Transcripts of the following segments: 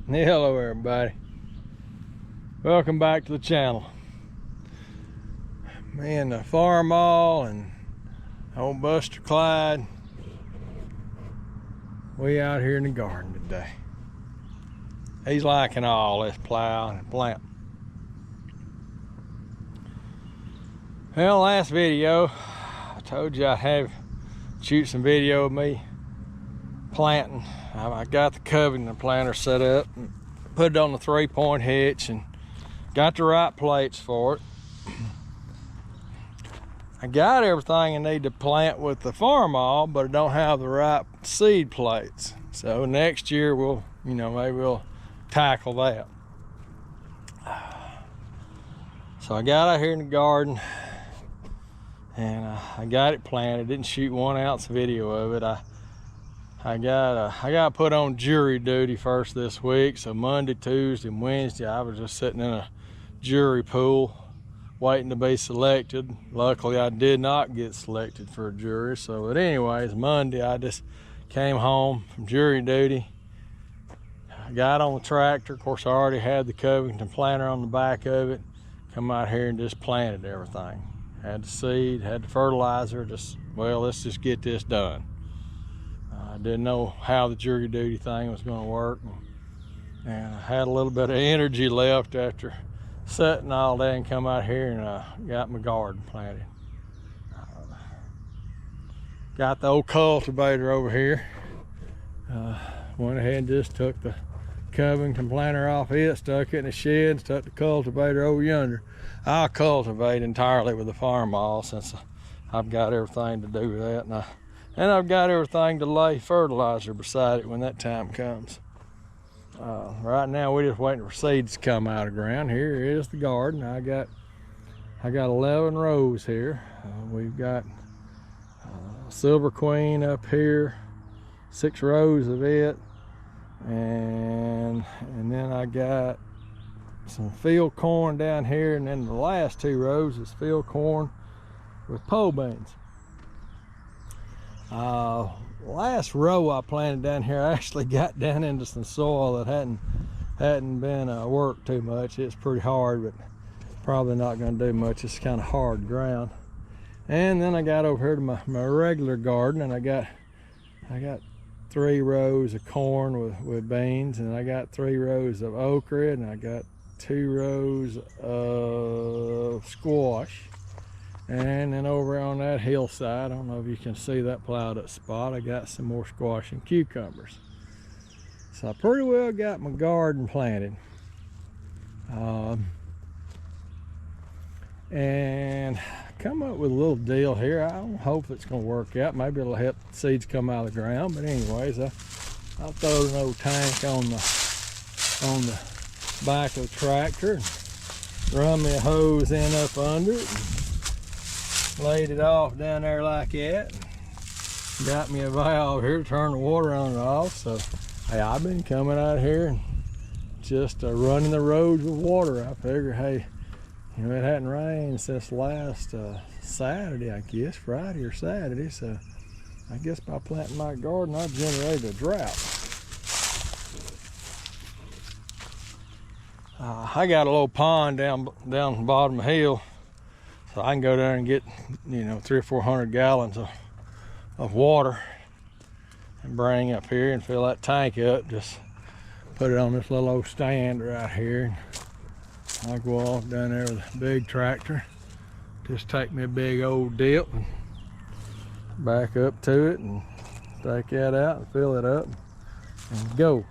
Hello everybody, welcome back to the channel. Me and the farm all and old Buster Clyde, we out here in the garden today. He's liking all this plow and plant. Well, last video I told you I'd shoot some video of me planting. I got the Covington planter set up and put it on the 3-point hitch and got the right plates for it. I got everything I need to plant with the farm all, but I don't have the right seed plates. So next year we'll, maybe we'll tackle that. So I got out here in the garden and I got it planted. Didn't shoot 1 ounce video of it. I got put on jury duty first this week, so Monday, Tuesday, and Wednesday I was just sitting in a jury pool waiting to be selected. Luckily I did not get selected for a jury, but anyways, Monday I just came home from jury duty. I got on the tractor. Of course I already had the Covington planter on the back of it. Come out here and just planted everything. Had the seed, had the fertilizer, let's just get this done. I didn't know how the jury duty thing was going to work, and I had a little bit of energy left after setting all day and come out here and got my garden planted. Got the old cultivator over here. Went ahead and just took the Covington planter off it, stuck it in the shed, stuck the cultivator over yonder. I'll cultivate entirely with the farm all since I've got everything to do with that, and I've got everything to lay fertilizer beside it when that time comes. Right now we're just waiting for seeds to come out of the ground. Here is the garden. I got 11 rows here. We've got Silver Queen up here, 6 rows of it, and then I got some field corn down here, and then the last 2 rows is field corn with pole beans. Last row I planted down here, I actually got down into some soil that hadn't been worked too much. It's pretty hard, but probably not going to do much. It's kind of hard ground. And then I got over here to my regular garden, and I got 3 rows of corn with beans, and I got 3 rows of okra, and I got 2 rows of squash. And then over on that hillside, I don't know if you can see that plowed up spot, I got some more squash and cucumbers. So I pretty well got my garden planted. And I come up with a little deal here. I don't hope it's going to work out. Maybe it'll help the seeds come out of the ground. But anyways, I'll throw an old tank on the back of the tractor and run me a hose in up under it. Laid it off down there like that. Got me a valve here to turn the water on and off. So hey, I've been coming out here and just running the roads with water. I figure, hey, it hadn't rained since last Saturday, I guess, Friday or Saturday. So I guess by planting my garden, I generated a drought. I got a little pond down the bottom of the hill. So I can go down and get, 300 or 400 gallons of water and bring up here and fill that tank up. Just put it on this little old stand right here. I'll go off down there with a big tractor. Just take me a big old dip and back up to it and take that out and fill it up and go.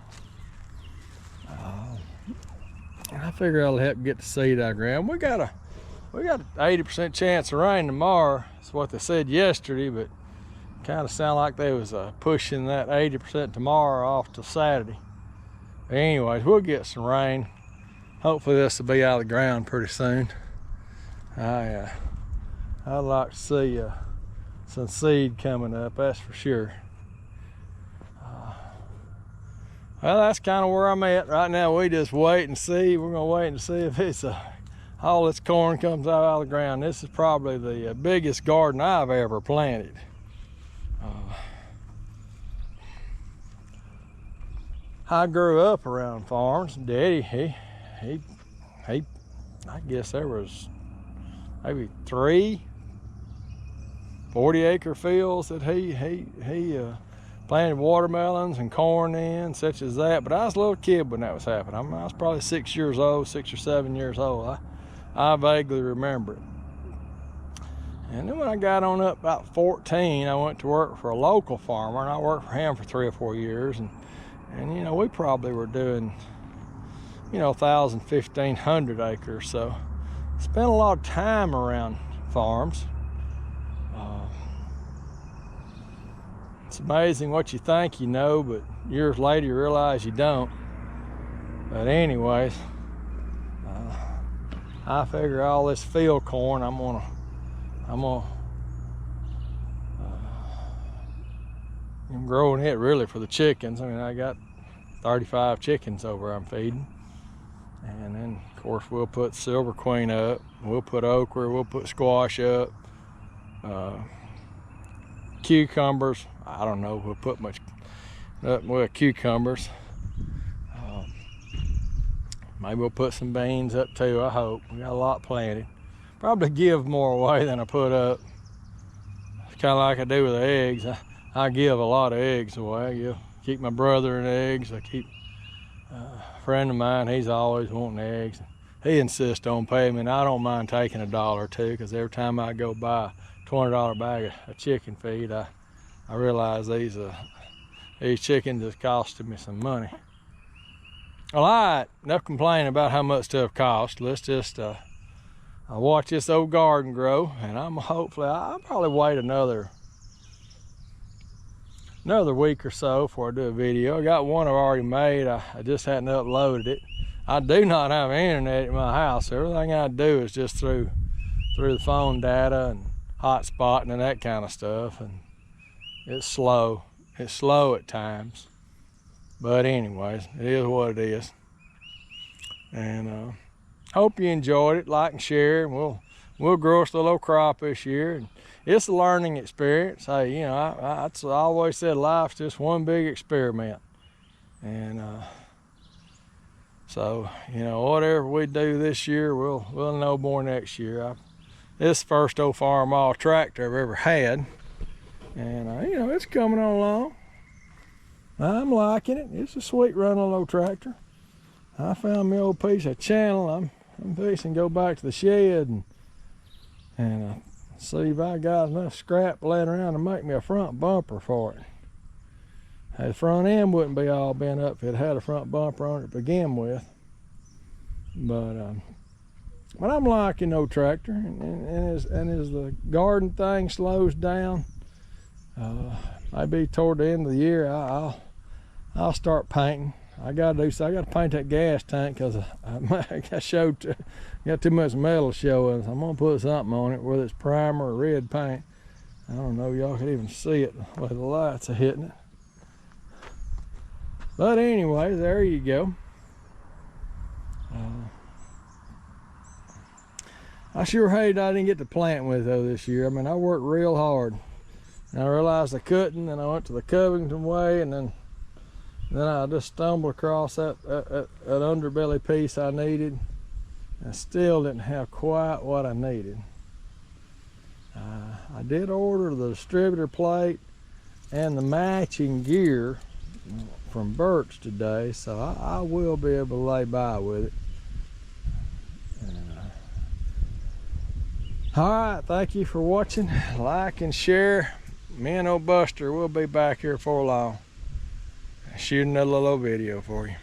I figure that'll help get the seed out of the ground. We got an 80% chance of rain tomorrow. That's what they said yesterday, but kind of sound like they was pushing that 80% tomorrow off to Saturday. But anyways, we'll get some rain. Hopefully this will be out of the ground pretty soon. I'd like to see some seed coming up, that's for sure. Well, that's kind of where I'm at right now. We just wait and see. We're gonna wait and see if all this corn comes out of the ground. This is probably the biggest garden I've ever planted. I grew up around farms. Daddy, he I guess there was maybe 3 40-acre fields that he planted watermelons and corn in, such as that. But I was a little kid when that was happening. I was probably 6 years old, 6 or 7 years old. I vaguely remember it. And then when I got on up about 14, I went to work for a local farmer, and I worked for him for 3 or 4 years. And you know, we probably were doing, you know, 1,000, 1,500 acres. So spent a lot of time around farms. It's amazing what you think you know, but years later you realize you don't. But anyways, I figure all this field corn, I'm growing it really for the chickens. I mean, I got 35 chickens over I'm feeding. And then of course we'll put Silver Queen up, we'll put okra, we'll put squash up, cucumbers. I don't know, we'll put much up with cucumbers. Maybe we'll put some beans up too, I hope. We got a lot planted. Probably give more away than I put up. It's kind of like I do with the eggs. I give a lot of eggs away. I keep my brother in eggs. I keep a friend of mine, he's always wanting eggs. He insists on paying me, and I don't mind taking $1 or $2, because every time I go buy a $20 bag of chicken feed, I realize these chickens is costing me some money. All right, enough complaining about how much stuff costs. Let's just watch this old garden grow, and I'll probably wait another week or so before I do a video. I got one I've already made. I just hadn't uploaded it. I do not have internet at my house, so everything I do is just through the phone data and hotspotting and that kind of stuff, and it's slow. It's slow at times, but anyways, it is what it is. And hope you enjoyed it. Like and share, and we'll grow us a little crop this year. And it's a learning experience. Hey, you know, I always said life's just one big experiment, and so you know, whatever we do this year, we'll know more next year. This is the first old farm all tractor I've ever had, and you know, it's coming on along. I'm liking it. It's a sweet running old tractor. I found me old piece of channel. I'm fixing to go back to the shed and see if I got enough scrap laying around to make me a front bumper for it. The front end wouldn't be all bent up if it had a front bumper on it to begin with. But I'm liking no tractor, and as the garden thing slows down, maybe toward the end of the year, I'll start painting. I gotta paint that gas tank, because I got too much metal showing. So I'm gonna put something on it, whether it's primer or red paint. I don't know, y'all can even see it the way the lights are hitting it. But anyway, there you go. I sure hated I didn't get to plant with though this year. I mean, I worked real hard, and I realized I couldn't, and I went to the Covington way, and then I just stumbled across that underbelly piece I needed. I still didn't have quite what I needed. I did order the distributor plate and the matching gear from Birch today, so I will be able to lay by with it. All right, thank you for watching. Like and share. Me and old Buster will be back here for long, shooting another little video for you.